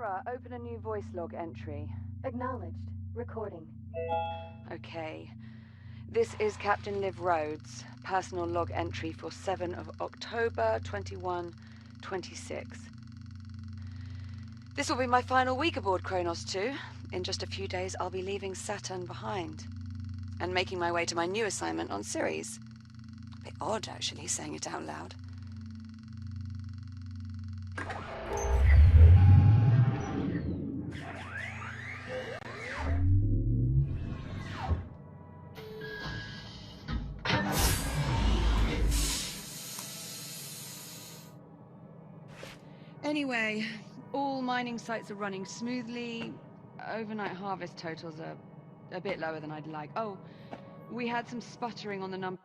Hera, open a new voice log entry. Acknowledged. Recording. Okay. This is Captain Liv Rhodes, personal log entry for 7 of October 2126. This will be my final week aboard Kronos 2. In just a few days, I'll be leaving Saturn behind and making my way to my new assignment on Ceres. A bit odd, actually, saying it out loud. Anyway, all mining sites are running smoothly. Overnight harvest totals are a bit lower than I'd like. Oh, we had some sputtering on the number.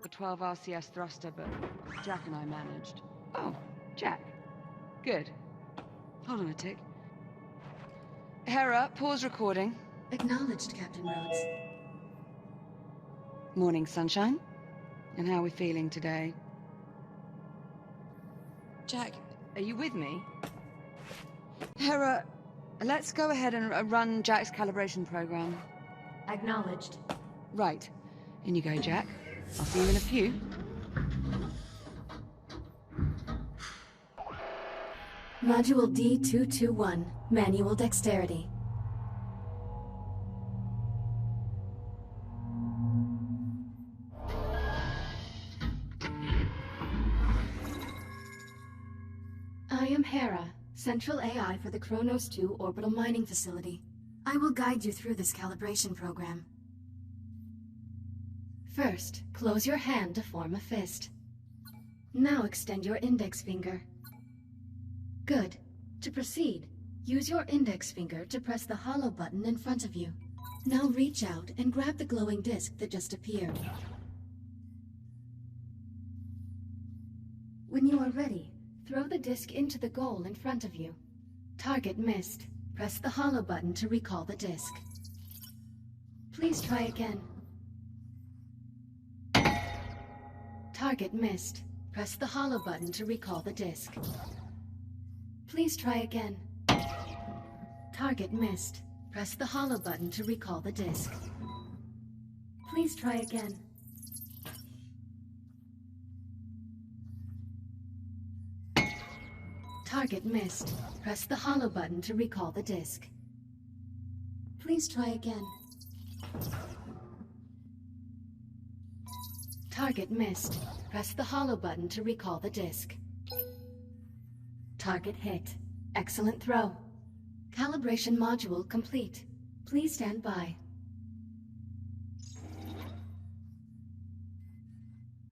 The 12 RCS thruster, but Jack and I managed. Oh, Jack. Good. Hold on a tick. Hera, pause recording. Acknowledged, Captain Rhodes. Morning, sunshine. And how are we feeling today? Jack, are you with me? Hera, let's go ahead and run Jack's calibration program. Acknowledged. Right. In you go, Jack. I'll see you in a few. Module D221, manual dexterity. I am Hera, Central AI for the Kronos 2 Orbital Mining Facility. I will guide you through this calibration program. First, close your hand to form a fist. Now extend your index finger. Good. To proceed, use your index finger to press the hollow button in front of you. Now reach out and grab the glowing disc that just appeared. When you are ready, throw the disc into the goal in front of you. Target missed. Press the hollow button to recall the disc. Please try again. Target missed. Press the hollow button to recall the disc. Please try again. Target missed. Press the hollow button to recall the disc. Please try again. Target missed. Press the hollow button to recall the disc. Please try again. Target missed. Press the hollow button to recall the disc. Target hit. Excellent throw. Calibration module complete. Please stand by.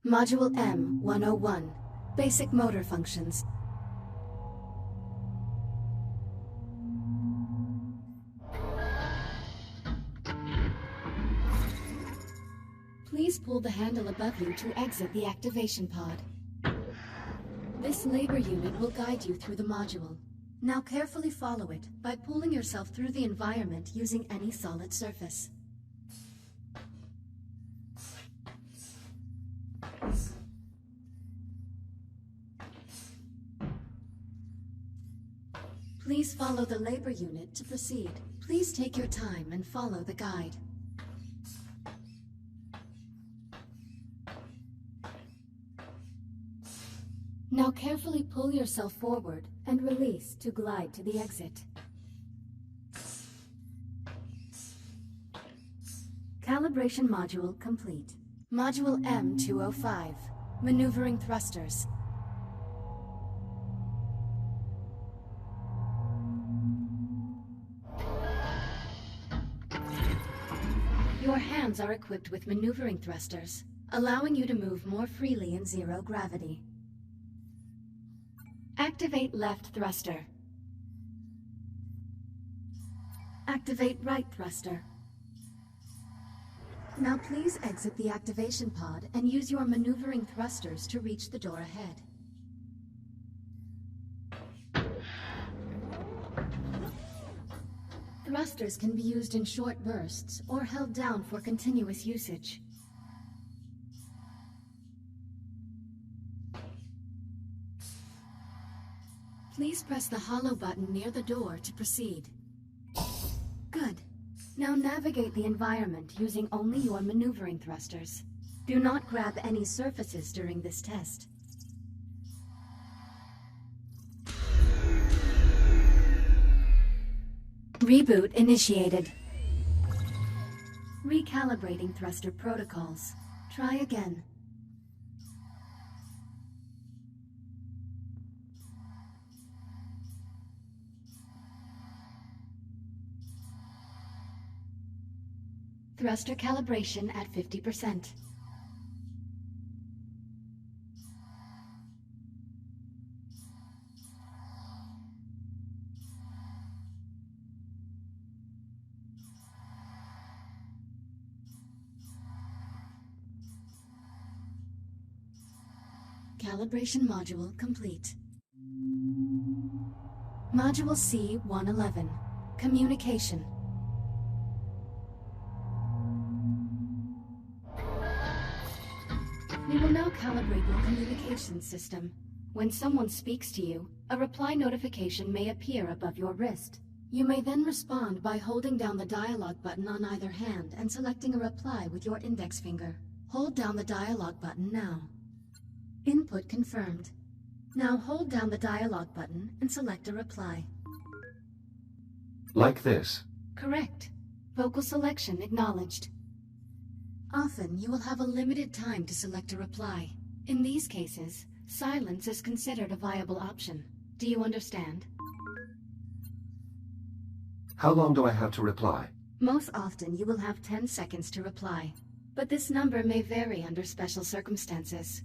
Module M-101. Basic motor functions. Please pull the handle above you to exit the activation pod. This labor unit will guide you through the module. Now carefully follow it by pulling yourself through the environment using any solid surface. Please follow the labor unit to proceed. Please take your time and follow the guide. Now carefully pull yourself forward and release to glide to the exit. Calibration module complete. Module M-205. Maneuvering thrusters. Your hands are equipped with maneuvering thrusters, allowing you to move more freely in zero gravity. Activate left thruster. Activate right thruster. Now please exit the activation pod and use your maneuvering thrusters to reach the door ahead. Thrusters can be used in short bursts or held down for continuous usage. Please press the hollow button near the door to proceed. Good. Now navigate the environment using only your maneuvering thrusters. Do not grab any surfaces during this test. Reboot initiated. Recalibrating thruster protocols. Try again. Thruster calibration at 50%. Calibration module complete. Module C-111. Communication. We will now calibrate your communication system. When someone speaks to you, a reply notification may appear above your wrist. You may then respond by holding down the dialog button on either hand and selecting a reply with your index finger. Hold down the dialog button now. Input confirmed. Now hold down the dialog button and select a reply. Like this? Correct. Vocal selection acknowledged. Often, you will have a limited time to select a reply. In these cases, silence is considered a viable option. Do you understand? How long do I have to reply? Most often, you will have 10 seconds to reply, but this number may vary under special circumstances.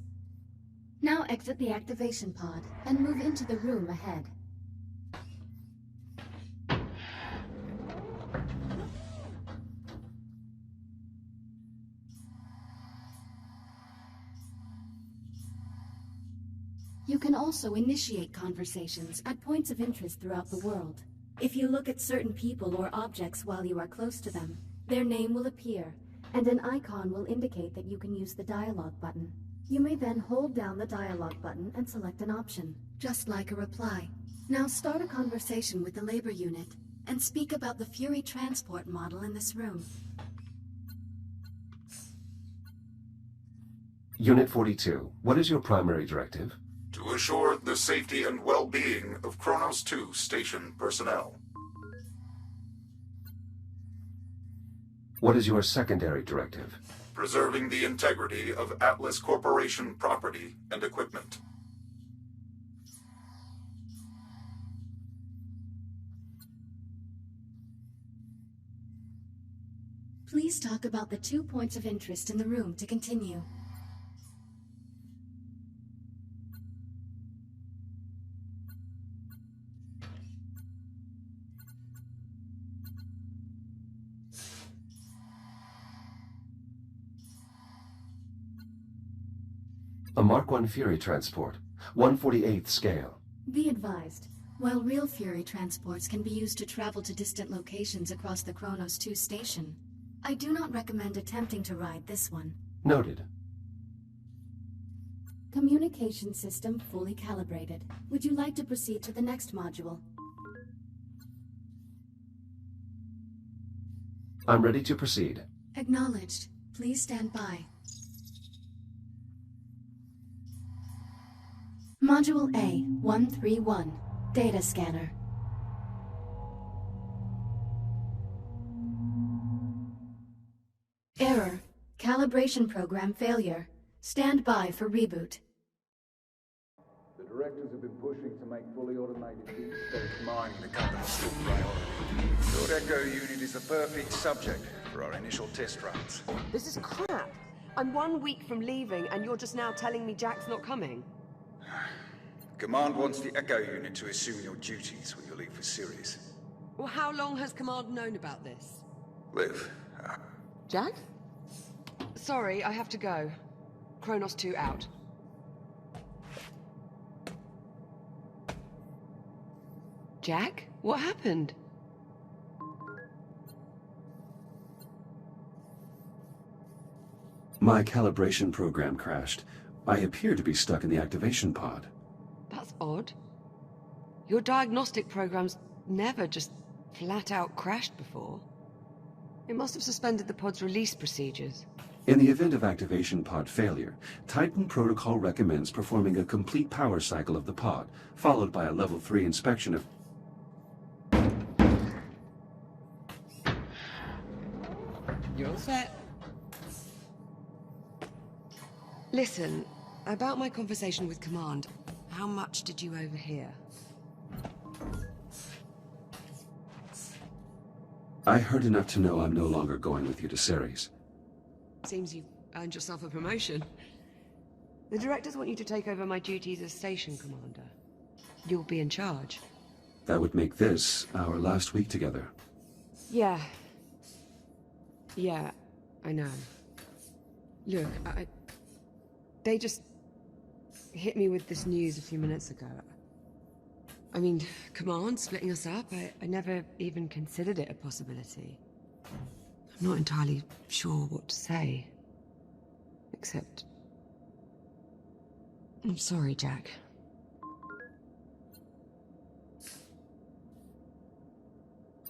Now exit the activation pod and move into the room ahead. You can also initiate conversations at points of interest throughout the world. If you look at certain people or objects while you are close to them, their name will appear, and an icon will indicate that you can use the dialog button. You may then hold down the dialog button and select an option, just like a reply. Now start a conversation with the labor unit, and speak about the Fury transport model in this room. Unit 42, what is your primary directive? To assure the safety and well-being of Kronos 2 station personnel. What is your secondary directive? Preserving the integrity of Atlas Corporation property and equipment. Please talk about the 2 points of interest in the room to continue. A Mark I Fury transport, 1/48th scale. Be advised, while real Fury transports can be used to travel to distant locations across the Kronos 2 station, I do not recommend attempting to ride this one. Noted. Communication system fully calibrated. Would you like to proceed to the next module? I'm ready to proceed. Acknowledged. Please stand by. Module A-131, Data Scanner. Error. Calibration program failure. Stand by for reboot. The directors have been pushing to make fully automated deep space mining the company's top priority. Your Echo unit is the perfect subject for our initial test runs. This is crap. I'm 1 week from leaving, and you're just now telling me Jack's not coming. Command wants the Echo unit to assume your duties when you leave for Sirius. Well, how long has Command known about this? Liv, Jack? Sorry, I have to go. Kronos 2 out. Jack? What happened? My calibration program crashed. I appear to be stuck in the activation pod. That's odd. Your diagnostic program's never just flat out crashed before. It must have suspended the pod's release procedures. In the event of activation pod failure, Titan Protocol recommends performing a complete power cycle of the pod, followed by a level 3 inspection of... You're all set. Listen, about my conversation with Command, how much did you overhear? I heard enough to know I'm no longer going with you to Ceres. Seems you've earned yourself a promotion. The directors want you to take over my duties as station commander. You'll be in charge. That would make this our last week together. Yeah. Yeah, I know. Look, they just hit me with this news a few minutes ago. I mean, Command splitting us up, I never even considered it a possibility. I'm not entirely sure what to say. Except... I'm sorry, Jack.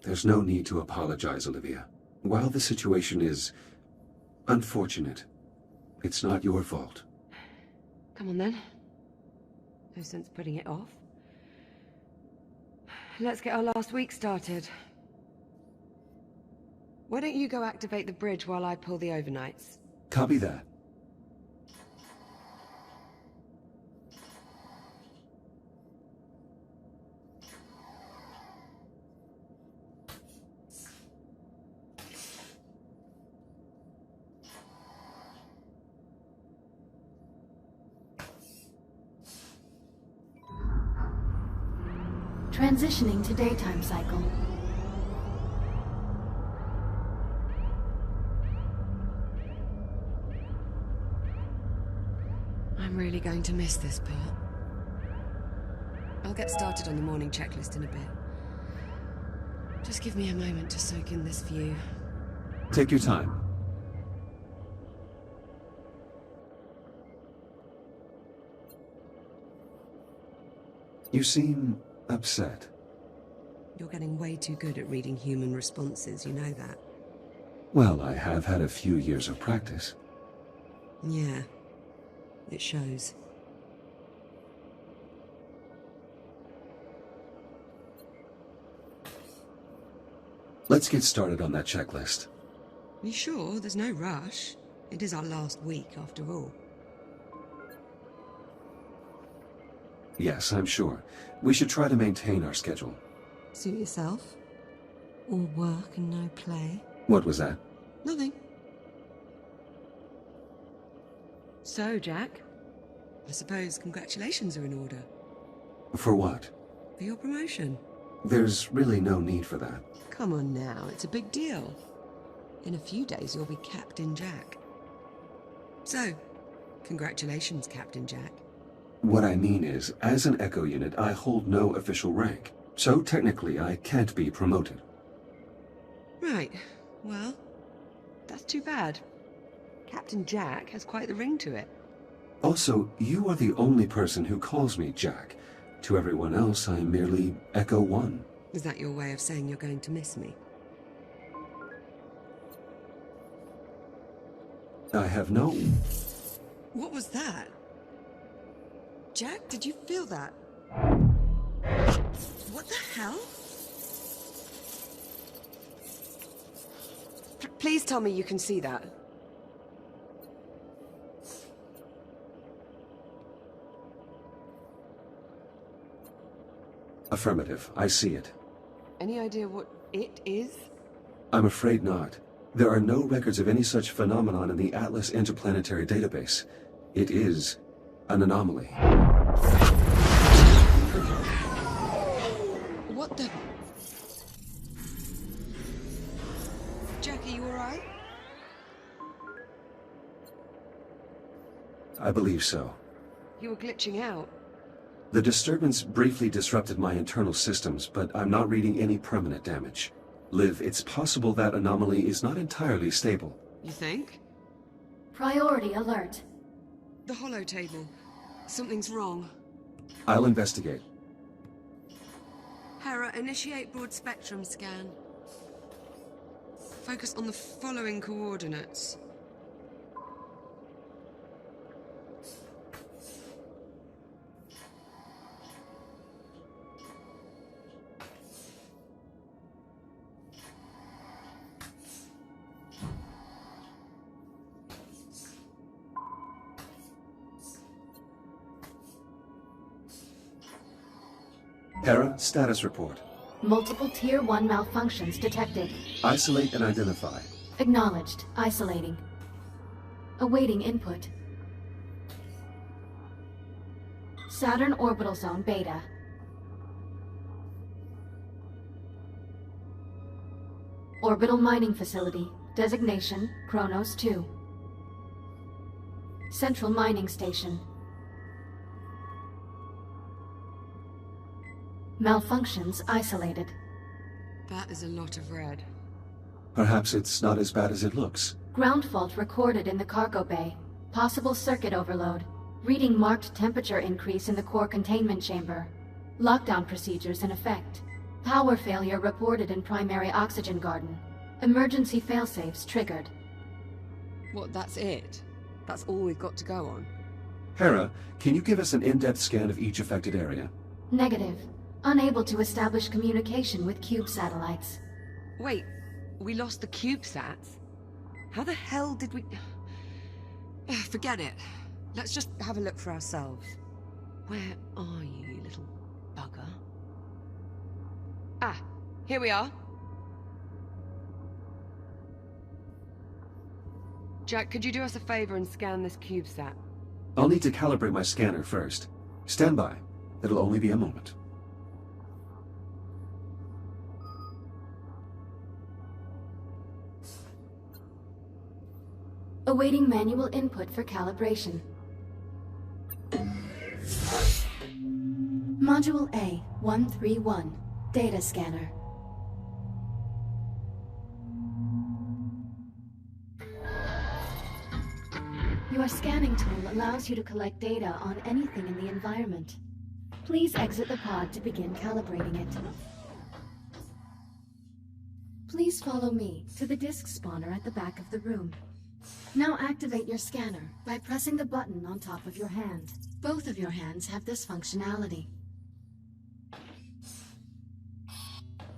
There's no need to apologize, Olivia. While the situation is unfortunate, it's not your fault. Come on then. No sense putting it off. Let's get our last week started. Why don't you go activate the bridge while I pull the overnights? Copy that. Transitioning to daytime cycle. I'm really going to miss this part. I'll get started on the morning checklist in a bit. Just give me a moment to soak in this view. Take your time. You seem upset. You're getting way too good at reading human responses, you know that. Well, I have had a few years of practice. Yeah, it shows. Let's get started on that checklist. You sure? There's no rush. It is our last week, after all. Yes, I'm sure. We should try to maintain our schedule. Suit yourself. All work and no play. What was that? Nothing. So, Jack, I suppose congratulations are in order. For what? For your promotion. There's really no need for that. Come on now, it's a big deal. In a few days you'll be Captain Jack. So, congratulations, Captain Jack. What I mean is, as an Echo unit, I hold no official rank. So technically, I can't be promoted. Right. Well, that's too bad. Captain Jack has quite the ring to it. Also, you are the only person who calls me Jack. To everyone else, I'm merely Echo 1. Is that your way of saying you're going to miss me? I have no... What was that? Jack, did you feel that? What the hell? Please tell me you can see that. Affirmative. I see it. Any idea what it is? I'm afraid not. There are no records of any such phenomenon in the Atlas Interplanetary Database. It is an anomaly. What the... Jack, are you alright? I believe so. You were glitching out. The disturbance briefly disrupted my internal systems, but I'm not reading any permanent damage. Liv, it's possible that anomaly is not entirely stable. You think? Priority alert. The holo table. Something's wrong. I'll investigate. Hera, initiate broad spectrum scan. Focus on the following coordinates. Hera, status report. Multiple Tier 1 malfunctions detected. Isolate and identify. Acknowledged. Isolating. Awaiting input. Saturn Orbital Zone Beta. Orbital Mining Facility. Designation, Kronos 2. Central Mining Station. Malfunctions isolated. That is a lot of red. Perhaps it's not as bad as it looks. Ground fault recorded in the cargo bay. Possible circuit overload. Reading marked temperature increase in the core containment chamber. Lockdown procedures in effect. Power failure reported in primary oxygen garden. Emergency failsafes triggered. What, that's it? That's all we've got to go on? Hera, can you give us an in-depth scan of each affected area? Negative. Unable to establish communication with cube satellites. Wait, we lost the CubeSats? How the hell did we... Forget it. Let's just have a look for ourselves. Where are you, you little bugger? Ah, here we are. Jack, could you do us a favor and scan this CubeSat? I'll need to calibrate my scanner first. Stand by. It'll only be a moment. Awaiting manual input for calibration. Module A, 131. Data scanner. Your scanning tool allows you to collect data on anything in the environment. Please exit the pod to begin calibrating it. Please follow me to the disk spawner at the back of the room. Now activate your scanner by pressing the button on top of your hand. Both of your hands have this functionality.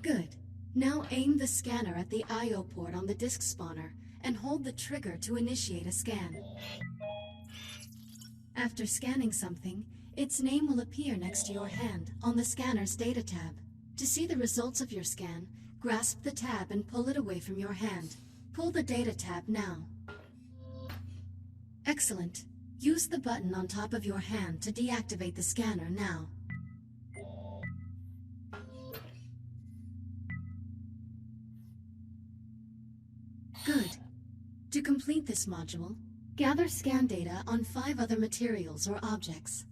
Good. Now aim the scanner at the I/O port on the disk spawner and hold the trigger to initiate a scan. After scanning something, its name will appear next to your hand on the scanner's data tab. To see the results of your scan, grasp the tab and pull it away from your hand. Pull the data tab now. Excellent. Use the button on top of your hand to deactivate the scanner now. Good. To complete this module, gather scan data on 5 other materials or objects.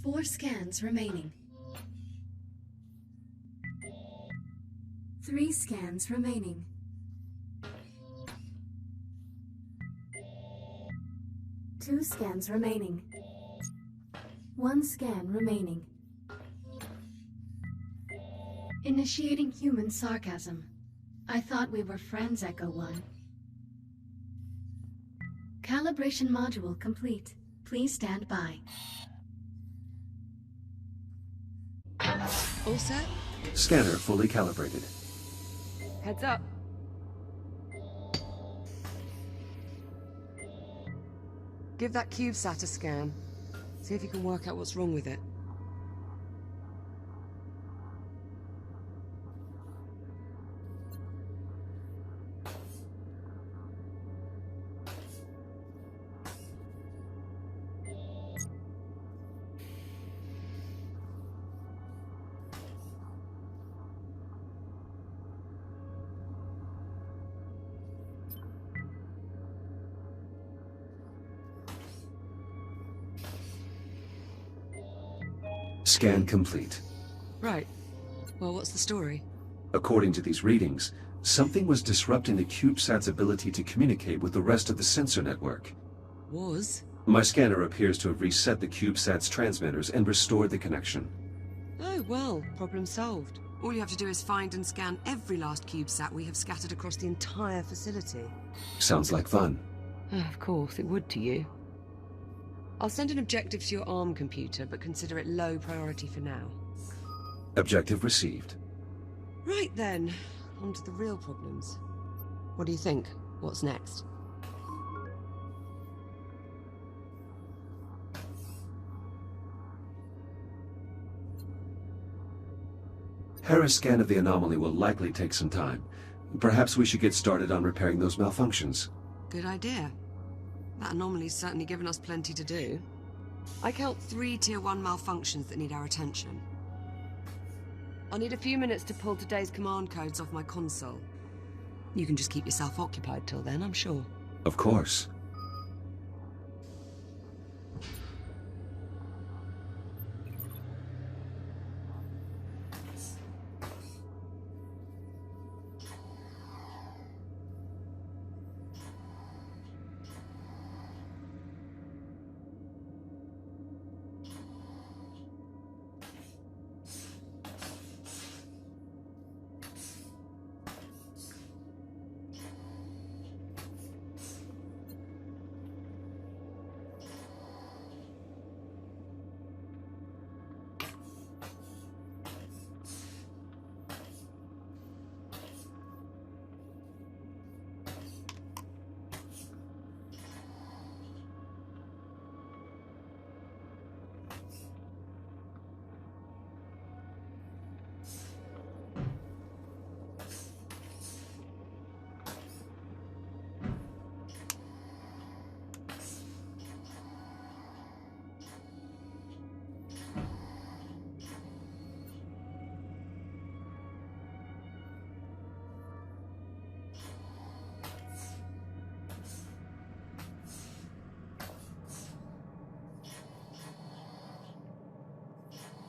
4 scans remaining. 3 scans remaining. 2 scans remaining. 1 scan remaining. Initiating human sarcasm. I thought we were friends, Echo 1. Calibration module complete. Please stand by. All set? Scanner fully calibrated. Heads up. Give that CubeSat a scan. See if you can work out what's wrong with it. Scan complete. Right. Well, what's the story? According to these readings, something was disrupting the CubeSat's ability to communicate with the rest of the sensor network. Was? My scanner appears to have reset the CubeSat's transmitters and restored the connection. Oh, well, problem solved. All you have to do is find and scan every last CubeSat we have scattered across the entire facility. Sounds like fun. Of course, it would to you. I'll send an objective to your ARM computer, but consider it low priority for now. Objective received. Right then, on to the real problems. What do you think? What's next? Harris' scan of the anomaly will likely take some time. Perhaps we should get started on repairing those malfunctions. Good idea. That anomaly's certainly given us plenty to do. I count 3 Tier 1 malfunctions that need our attention. I'll need a few minutes to pull today's command codes off my console. You can just keep yourself occupied till then, I'm sure. Of course.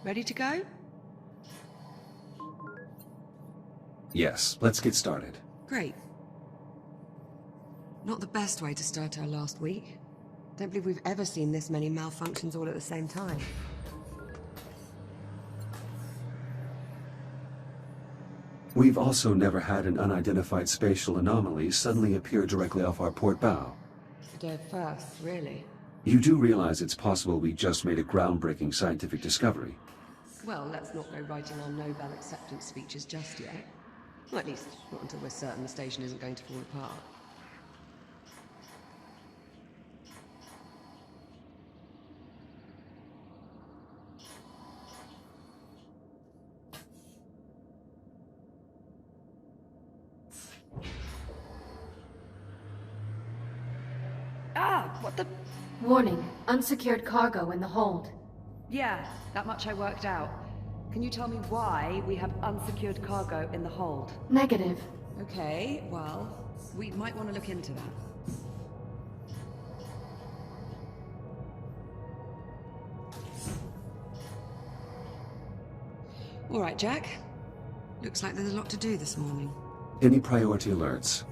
Ready to go? Yes, let's get started. Great. Not the best way to start our last week. Don't believe we've ever seen this many malfunctions all at the same time. We've also never had an unidentified spatial anomaly suddenly appear directly off our port bow. Today first, really. You do realize it's possible we just made a groundbreaking scientific discovery. Well, let's not go writing our Nobel acceptance speeches just yet. Well, at least not until we're certain the station isn't going to fall apart. What the... Warning, unsecured cargo in the hold. Yeah, that much I worked out. Can you tell me why we have unsecured cargo in the hold? Negative. Okay, well, we might want to look into that. All right, Jack. Looks like there's a lot to do this morning. Any priority alerts?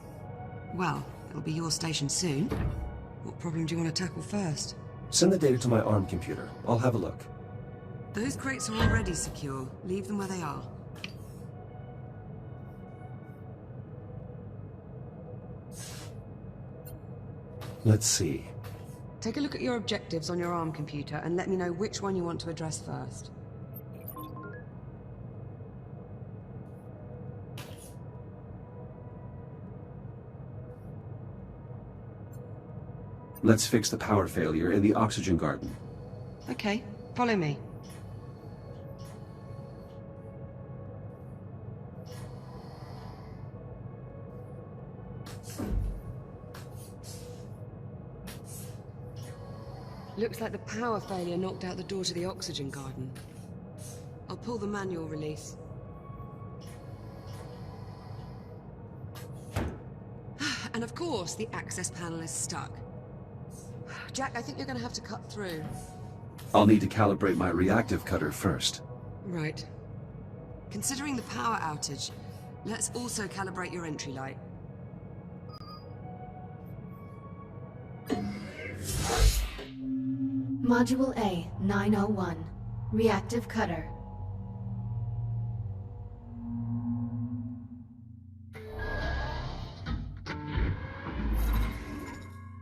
Well, it'll be your station soon. What problem do you want to tackle first? Send the data to my ARM computer. I'll have a look. Those crates are already secure. Leave them where they are. Let's see. Take a look at your objectives on your ARM computer and let me know which one you want to address first. Let's fix the power failure in the oxygen garden. Okay, follow me. Looks like the power failure knocked out the door to the oxygen garden. I'll pull the manual release. And of course, the access panel is stuck. Jack, I think you're going to have to cut through. I'll need to calibrate my reactive cutter first. Right. Considering the power outage, let's also calibrate your entry light. Module A, 901. Reactive cutter.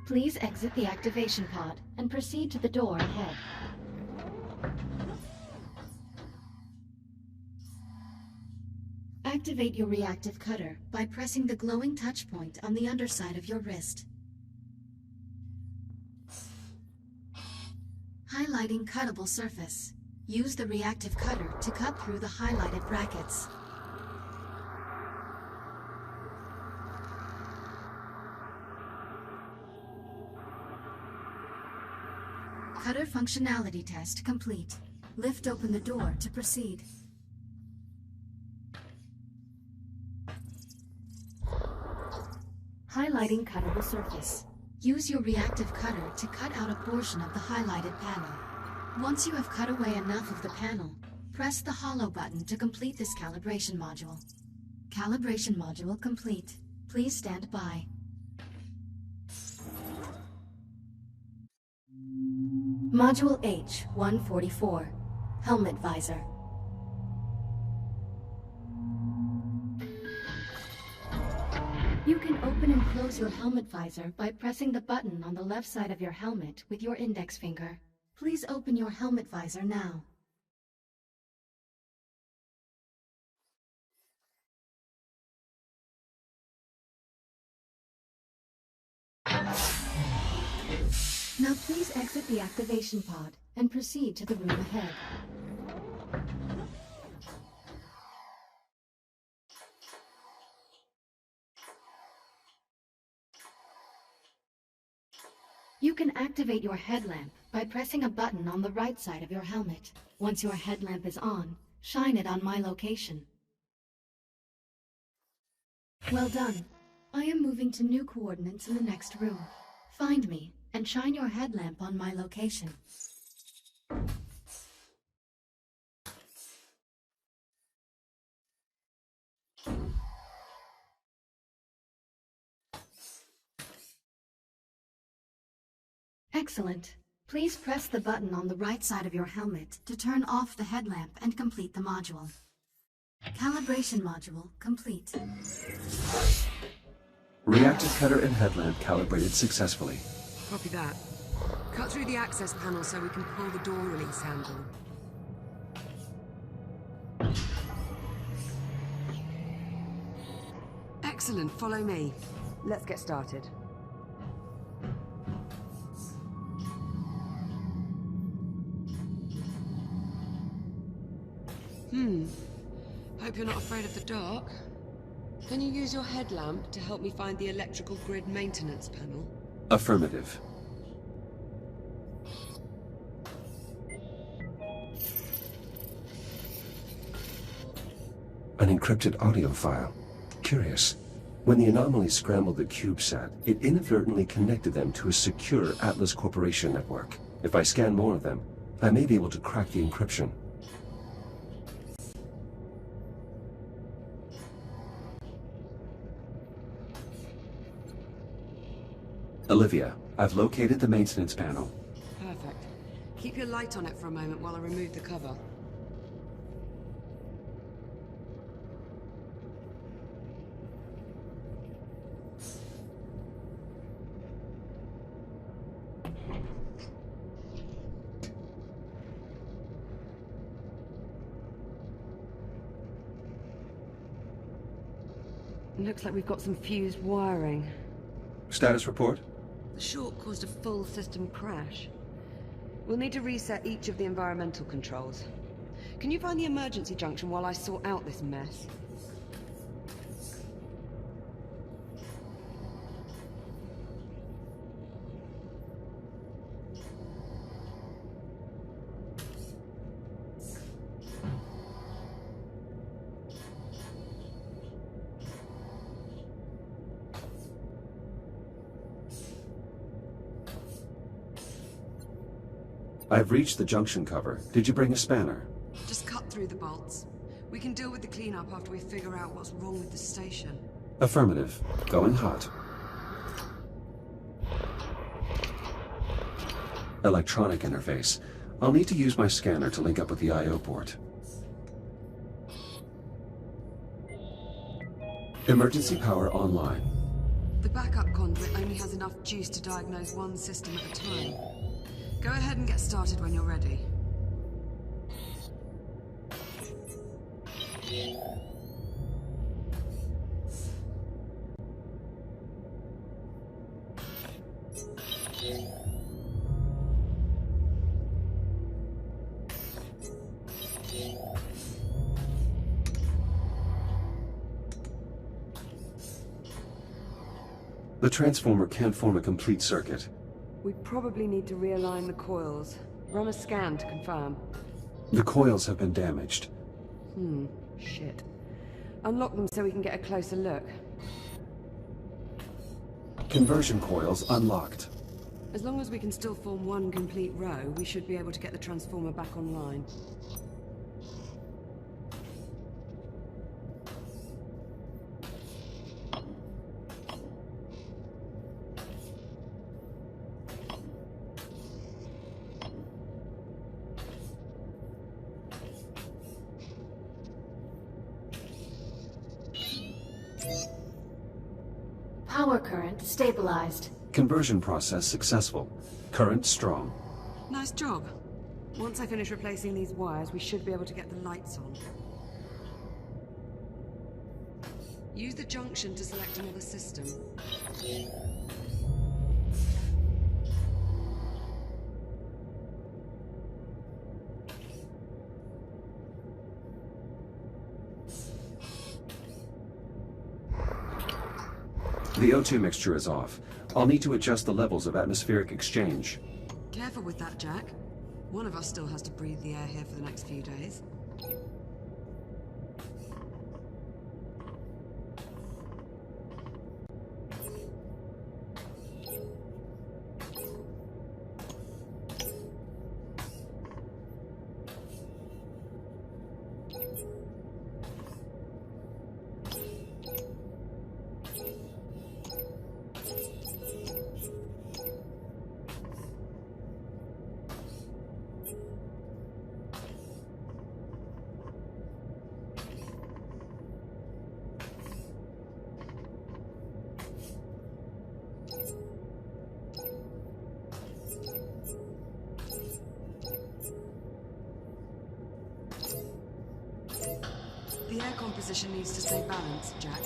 Please exit the activation pod and proceed to the door ahead. Activate your reactive cutter by pressing the glowing touch point on the underside of your wrist. Highlighting cuttable surface. Use the reactive cutter to cut through the highlighted brackets. Cutter functionality test complete. Lift open the door to proceed. Highlighting cuttable surface. Use your reactive cutter to cut out a portion of the highlighted panel. Once you have cut away enough of the panel, press the hollow button to complete this calibration module. Calibration module complete. Please stand by. Module H-144. Helmet visor. You can open and close your helmet visor by pressing the button on the left side of your helmet with your index finger. Please open your helmet visor now. Now please exit the activation pod and proceed to the room ahead. You can activate your headlamp by pressing a button on the right side of your helmet. Once your headlamp is on, shine it on my location. Well done. I am moving to new coordinates in the next room. Find me and shine your headlamp on my location. Excellent. Please press the button on the right side of your helmet to turn off the headlamp and complete the module. Calibration module complete. Reactive cutter and headlamp calibrated successfully. Copy that. Cut through the access panel so we can pull the door release handle. Excellent, follow me. Let's get started. Hope you're not afraid of the dark. Can you use your headlamp to help me find the electrical grid maintenance panel? Affirmative. An encrypted audio file. Curious. When the anomaly scrambled the CubeSat, it inadvertently connected them to a secure Atlas Corporation network. If I scan more of them, I may be able to crack the encryption. Olivia, I've located the maintenance panel. Perfect. Keep your light on it for a moment while I remove the cover. Looks like we've got some fused wiring. Status report? The short caused a full system crash. We'll need to reset each of the environmental controls. Can you find the emergency junction while I sort out this mess? I've reached the junction cover. Did you bring a spanner? Just cut through the bolts. We can deal with the cleanup after we figure out what's wrong with the station. Affirmative. Going hot. Electronic interface. I'll need to use my scanner to link up with the I/O port. Emergency power online. The backup conduit only has enough juice to diagnose one system at a time. Go ahead and get started when you're ready. The transformer can't form a complete circuit. We probably need to realign the coils. Run a scan to confirm. The coils have been damaged. Shit. Unlock them so we can get a closer look. Conversion coils unlocked. As long as we can still form one complete row, we should be able to get the transformer back online. Power current stabilized. Conversion process successful. Current strong. Nice job. Once I finish replacing these wires, we should be able to get the lights on. Use the junction to select another system. The O2 mixture is off. I'll need to adjust the levels of atmospheric exchange. Careful with that, Jack. One of us still has to breathe the air here for the next few days. The air composition needs to stay balanced, Jack.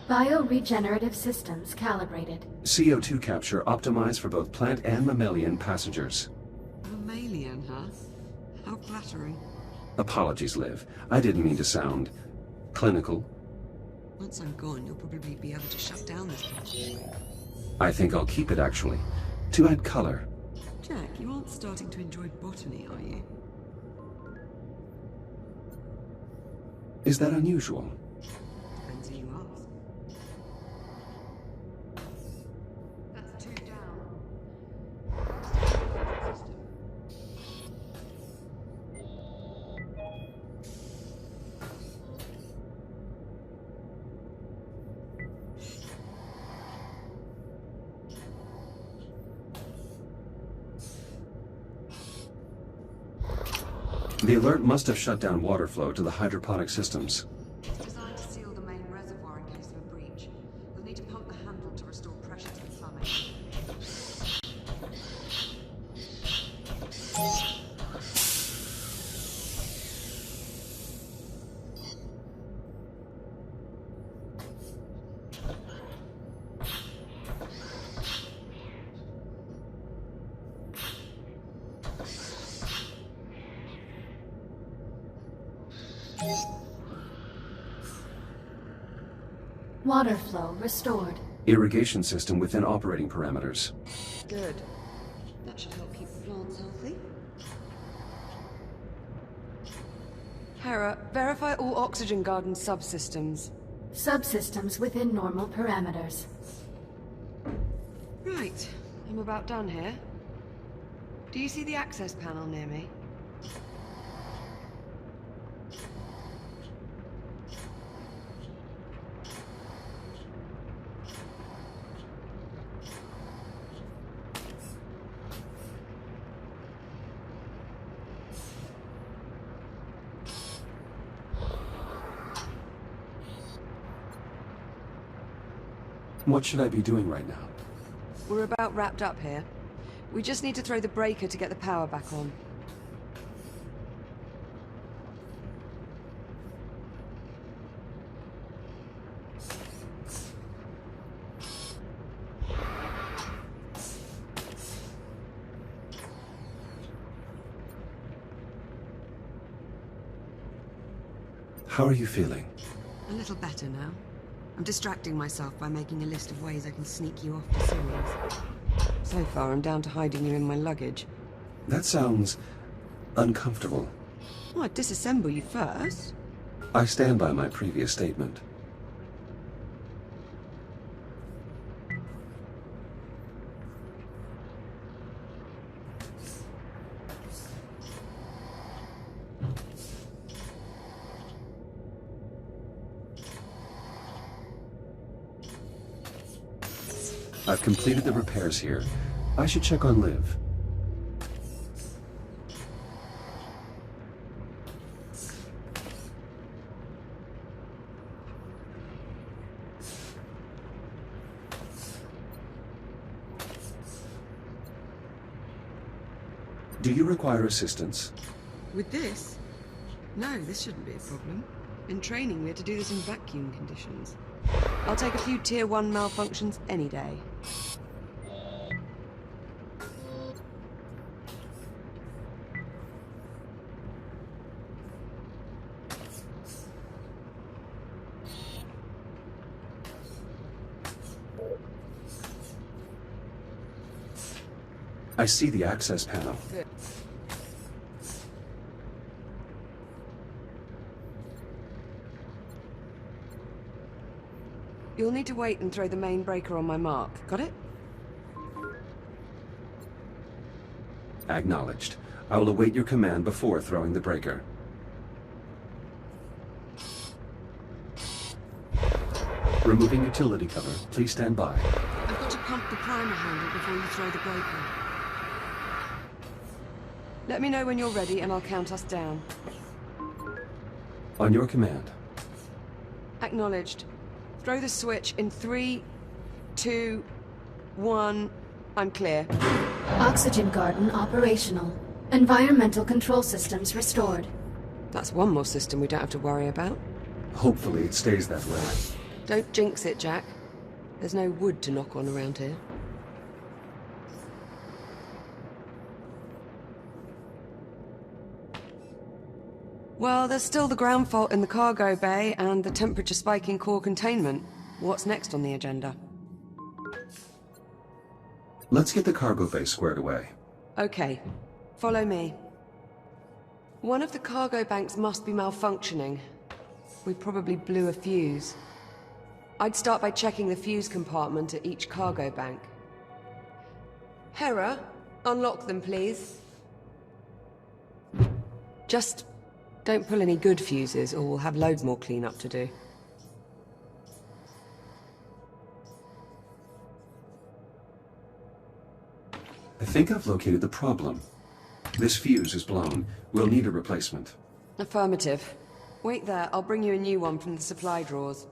Bioregenerative systems calibrated. CO2 capture optimized for both plant and mammalian passengers. Mammalian, huh? How flattering. Apologies, Liv. I didn't mean to sound clinical. Once I'm gone, you'll probably be able to shut down this place. I think I'll keep it, actually. To add color. Jack, you aren't starting to enjoy botany, are you? Is that unusual? Depends who you ask. That's 2 down. The alert must have shut down water flow to the hydroponic systems. It's designed to seal the main reservoir in case of a breach. You'll need to pump the handle to restore pressure to the plumbing. Water flow restored. Irrigation system within operating parameters. Good. That should help keep the plants healthy. Hera, verify all oxygen garden subsystems. Subsystems within normal parameters. Right. I'm about done here. Do you see the access panel near me? What should I be doing right now? We're about wrapped up here. We just need to throw the breaker to get the power back on. How are you feeling? A little better now. I'm distracting myself by making a list of ways I can sneak you off to Sirius. So far, I'm down to hiding you in my luggage. That sounds uncomfortable. Well, I'd disassemble you first. I stand by my previous statement. I've completed the repairs here. I should check on Liv. Do you require assistance? With this? No, this shouldn't be a problem. In training, we had to do this in vacuum conditions. I'll take a few Tier 1 malfunctions any day. I see the access panel. Good. You'll need to wait and throw the main breaker on my mark. Got it? Acknowledged. I will await your command before throwing the breaker. Removing utility cover. Please stand by. I've got to pump the primer handle before you throw the breaker. Let me know when you're ready and I'll count us down. On your command. Acknowledged. Throw the switch in 3, 2, 1. I'm clear. Oxygen garden operational. Environmental control systems restored. That's one more system we don't have to worry about. Hopefully it stays that way. Don't jinx it, Jack. There's no wood to knock on around here. Well, there's still the ground fault in the cargo bay and the temperature spike in core containment. What's next on the agenda? Let's get the cargo bay squared away. Okay, follow me. One of the cargo banks must be malfunctioning. We probably blew a fuse. I'd start by checking the fuse compartment at each cargo bank. Hera, unlock them, please. Just don't pull any good fuses, or we'll have loads more cleanup to do. I think I've located the problem. This fuse is blown. We'll need a replacement. Affirmative. Wait there, I'll bring you a new one from the supply drawers.